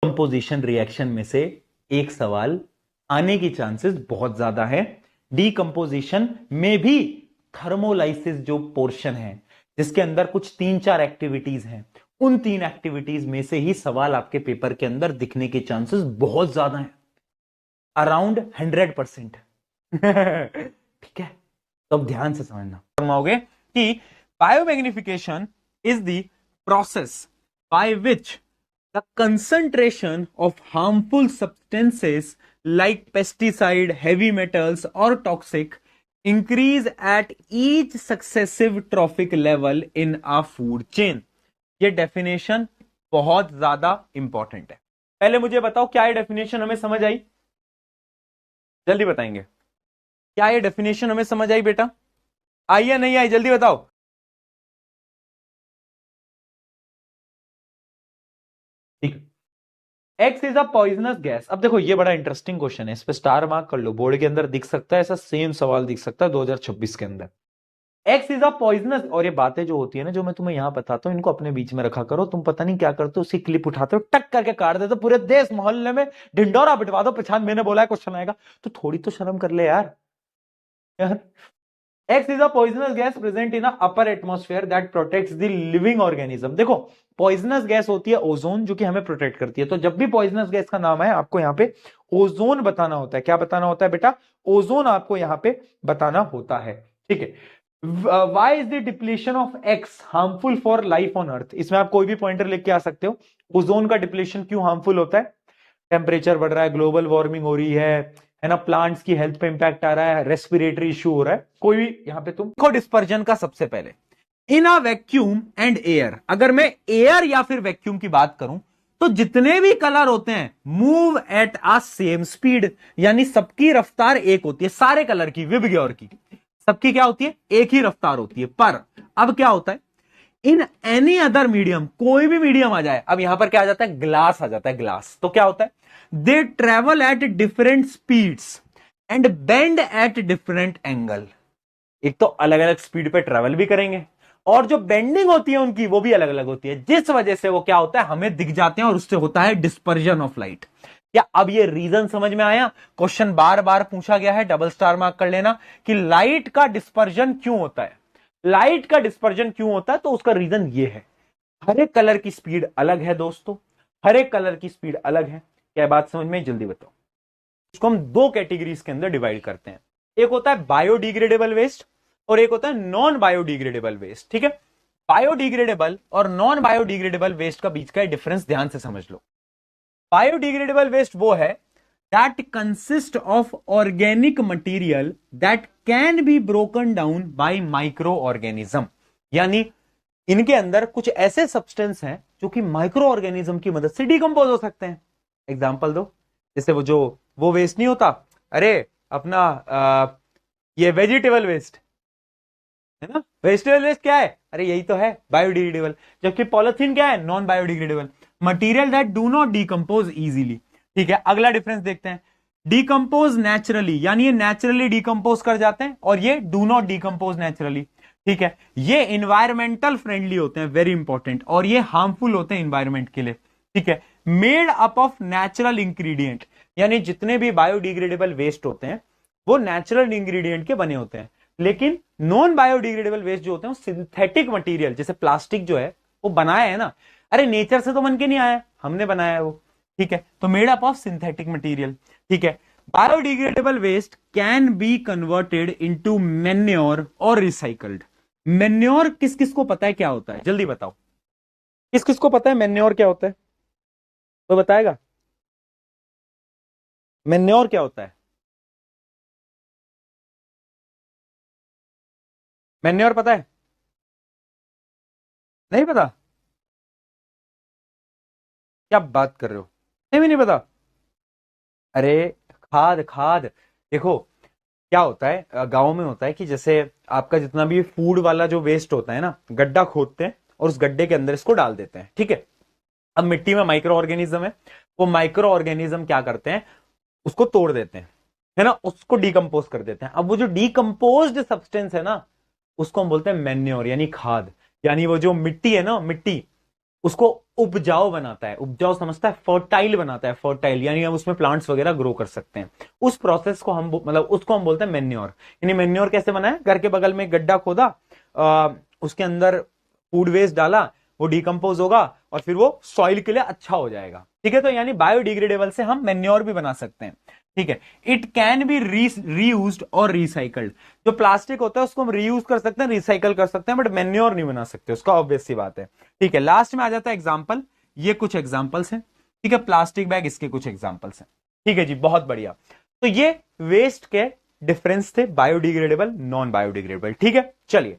Composition reaction में से एक सवाल आने की चांसेस बहुत ज्यादा है। डीकंपोजिशन में भी थर्मोलाइसिस जो पोर्शन है, जिसके अंदर कुछ 3-4 एक्टिविटीज हैं, उन 3 एक्टिविटीज में से ही सवाल आपके पेपर के अंदर दिखने के चांसेस बहुत ज्यादा हैं, अराउंड 100%। ठीक है, तो अब ध्यान से समझना फरमाओगे कि biomagnification is the process by which the concentration of harmful substances like pesticide, heavy metals or toxic increase at each successive trophic level in a food chain। ये डेफिनेशन बहुत ज्यादा इंपॉर्टेंट है। पहले मुझे बताओ, क्या ये डेफिनेशन हमें समझ आई? जल्दी बताएंगे, क्या ये डेफिनेशन हमें समझ आई बेटा? आई या नहीं आई, जल्दी बताओ। ठीक, x is a poisonous gas. अब देखो, ये बड़ा इंटरेस्टिंग क्वेश्चन है, इस पे स्टार मार्क कर लो, बोर्ड के अंदर दिख सकता है, ऐसा सेम सवाल दिख सकता है 2026 के अंदर। एक्स इज अ पॉइजनस, और ये बातें जो होती है ना, जो मैं तुम्हें यहां बताता हूं, इनको अपने बीच में रखा करो। तुम पता नहीं क्या करते हो, उसकी क्लिप उठाते हो, टक करके काट देते हो, पूरे देश मोहल्ले में ढिंडोरा पिटवा दो, पहचान मैंने बोला है क्वेश्चन आएगा। तो थोड़ी तो शर्म कर ले यार। X is a poisonous gas present in a upper atmosphere that protects the living organism। देखो, पॉइजनस गैस होती है ओजोन, जो कि हमें प्रोटेक्ट करती है। तो जब भी पॉइजनस गैस का नाम है, आपको यहां पे ओजोन बताना होता है। क्या बताना होता है बेटा? ओजोन आपको यहां पे बताना होता है। ठीक है, why is the depletion of X harmful for life on earth? इसमें आप कोई भी पॉइंटर लिख के आ सकते हो। ओजोन का डिप्लीशन क्यों हार्मफुल होता है? टेम्परेचर बढ़ रहा है, ग्लोबल वार्मिंग हो रही है ना, प्लांट्स की हेल्थ पे इंपैक्ट आ रहा है, रेस्पिरेटरी इश्यू हो रहा है, कोई भी यहां पे तुम देखो डिस्पर्जन का। सबसे पहले इन अ वैक्यूम एंड एयर, अगर मैं एयर या फिर वैक्यूम की बात करूं, तो जितने भी कलर होते हैं move at a same speed, यानी सबकी रफ्तार एक होती है। सारे कलर की, विबग्योर की, सबकी क्या होती है? एक ही रफ्तार होती है। पर अब क्या होता है, इन एनी अदर मीडियम, कोई भी मीडियम आ जाए, अब यहां पर क्या आ जाता है? ग्लास आ जाता है। ग्लास तो क्या होता है? They travel at different speeds and bend at different angle. एक तो अलग अलग स्पीड पे ट्रेवल भी करेंगे, और जो बेंडिंग होती है उनकी, वो भी अलग अलग होती है, जिस वजह से वो क्या होता है? हमें दिख जाते हैं, और उससे होता है डिस्पर्जन ऑफ लाइट। क्या अब ये रीजन समझ में आया? क्वेश्चन बार बार पूछा गया है, डबल स्टार मार्क कर लेना, कि लाइट का डिस्पर्जन क्यों होता है। लाइट का डिस्पर्जन क्यों होता है? तो उसका रीजन ये है, हर एक कलर की स्पीड अलग है दोस्तों, हर एक कलर की स्पीड अलग है। क्या बात समझ में? जल्दी बताओ। इसको हम दो कैटेगरीज के अंदर डिवाइड करते हैं, एक होता है बायोडिग्रेडेबल वेस्ट और एक होता है नॉन बायोडिग्रेडेबल वेस्ट। ठीक है, बायोडिग्रेडेबल और नॉन बायोडिग्रेडेबल वेस्ट का बीच का डिफरेंस ध्यान से समझ लो। बायोडिग्रेडेबल वेस्ट वो है that consist of organic material that can be broken down by microorganism, यानी इनके अंदर कुछ ऐसे सब्सटेंस हैं जो कि माइक्रो ऑर्गेनिज्म की मदद से डिकम्पोज हो सकते हैं। एग्जांपल दो, जैसे वो वेस्ट नहीं होता, अरे अपना ये वेजिटेबल वेस्ट है ना। वेजिटेबल वेस्ट क्या है? अरे यही तो है, बायोडिग्रेडेबल। जबकि पॉलिथीन क्या है? Non biodegradable, material that do not decompose easily. ठीक है, अगला डिफरेंस देखते हैं। डिकम्पोज नेचुरली, यानी ये नेचुरली डिकम्पोज कर जाते हैं, और ये डू नॉट डिकम्पोज नेचुरली। ठीक है, ये इन्वायरमेंटल फ्रेंडली होते हैं, वेरी इंपॉर्टेंट, और ये हार्मफुल होते हैं इन्वायरमेंट के लिए। ठीक है, made up of natural ingredient, यानी जितने भी बायोडिग्रेडेबल वेस्ट होते हैं वो नेचुरल इंग्रेडिएंट के बने होते हैं। लेकिन नॉन बायोडिग्रेडेबल वेस्ट जो होते हैं वो सिंथेटिक मटेरियल, जैसे प्लास्टिक जो है वो बनाया है ना, अरे नेचर से तो बन के नहीं आया, हमने बनाया है वो। ठीक है, तो made up of synthetic material. ठीक है, biodegradable waste can be converted into manure और रिसाइकल्ड। मैन्योर किस किस को पता है क्या होता है? जल्दी बताओ, किस किस को पता है मैन्योर क्या होता है? तो बताएगा मैन्योर क्या होता है? मैन्योर पता है? नहीं पता? क्या बात कर रहे हो, नहीं भी नहीं पता? अरे खाद, खाद। देखो क्या होता है, गांव में होता है कि जैसे आपका जितना भी फूड वाला जो वेस्ट होता है ना, गड्ढा खोदते हैं और उस गड्ढे के अंदर इसको डाल देते हैं। ठीक है, अब मिट्टी में माइक्रो ऑर्गेनिज्म है, वो माइक्रो ऑर्गेनिज्म क्या करते हैं, उसको तोड़ देते हैं, है ना, उसको डिकम्पोज कर देते हैं। अब वो जो डिकम्पोज्ड सब्सटेंस है ना, उसको हम बोलते हैं मैन्योर, यानी खाद। यानी वो जो मिट्टी है ना, मिट्टी उसको उपजाऊ बनाता है, उपजाऊ समझता है, फर्टाइल बनाता है, फर्टाइल यानी हम उसमें प्लांट्स वगैरह ग्रो कर सकते हैं। उस प्रोसेस को हम मतलब उसको हम बोलते हैं मेन्योर। यानी मेन्योर कैसे बना है, घर के बगल में गड्ढा खोदा, उसके अंदर फूड वेस्ट डाला, वो डिकम्पोज होगा और फिर वो सॉइल के लिए अच्छा हो जाएगा। ठीक है, तो यानी बायोडिग्रेडेबल से हम मेन्योर भी बना सकते हैं। ठीक है, इट कैन बी रीयूज्ड और रिसाइकल्ड। जो प्लास्टिक होता है उसको हम रीयूज कर सकते हैं, रिसाइकल कर सकते हैं, बट मेन्योर नहीं बना सकते उसका, ऑब्वियस सी बात है। ठीक है, लास्ट में आ जाता है एग्जाम्पल। ये कुछ एग्जाम्पल्स हैं। ठीक है, प्लास्टिक बैग इसके कुछ एग्जाम्पल्स हैं। ठीक है जी, बहुत बढ़िया। तो ये वेस्ट के डिफरेंस थे, बायोडिग्रेडेबल, नॉन बायोडिग्रेडेबल। ठीक है, चलिए